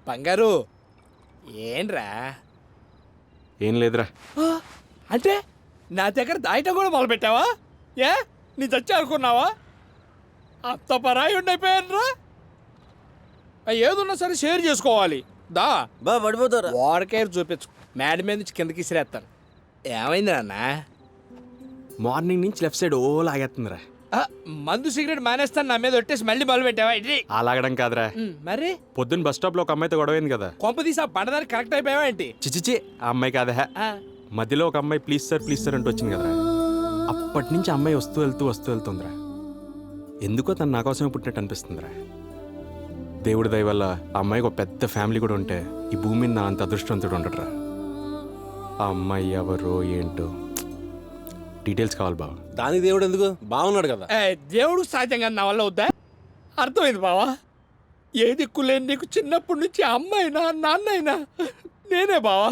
బంగారు ఏంట్రా? ఏం లేదురా. అంటే నా దగ్గర దాయటం కూడా మొదలుపెట్టావా? ఏ నీ చచ్చి అనుకున్నావా? అంత పరాయి ఉండిపోయానురా. ఏదున్నా సరే షేర్ చేసుకోవాలి. దా పడిపోతారా? వాడికేర్ చూపించు, మేడ మీద నుంచి కిందకి ఇసిరేస్తాను. ఏమైంది నాన్న? మార్నింగ్ నుంచి లెఫ్ట్ సైడ్ ఓ లాగేస్తుందిరా. మందు సిగరెట్ మానేస్తాను నా మీద ఒట్టేసి మళ్ళీ మొదలు పెట్టావా? ఇది ఆ లాగడం కాదురా, మరి పొద్దున్న బస్ స్టాప్ లో ఒక అమ్మాయితో గొడవైంది కదా. కొంప తీసి ఆ బండదానికి కరెక్ట్ అయిపోయావా ఏంటి? చిచిచి, ఆ అమ్మాయి కాదా. మధ్యలో ఒక అమ్మాయి ప్లీజ్ సార్ అంటూ వచ్చింది కదరా. అప్పటి నుంచి అమ్మాయి వస్తూ వెళ్తుందిరా. ఎందుకో తను నా కోసమే పుట్టినట్టు అనిపిస్తుందిరా. దేవుడి దయ వల్ల ఆ అమ్మాయికి ఒక పెద్ద ఫ్యామిలీ కూడా ఉంటే ఈ భూమి మీద నా అంత అదృష్టవంతుడు ఉండటరా. ఆ అమ్మాయి ఎవరో ఏంటో డీటెయిల్స్ కావాలి బావ. దానికి దేవుడు ఎందుకు? బాగున్నాడు కదా. దేవుడు సహజంగా నా వల్ల వద్దా? అర్థమైంది బావా. ఏ దిక్కు లేని నీకు చిన్నప్పటి నుంచి అమ్మాయినా నాన్నైనా నేనే బావా.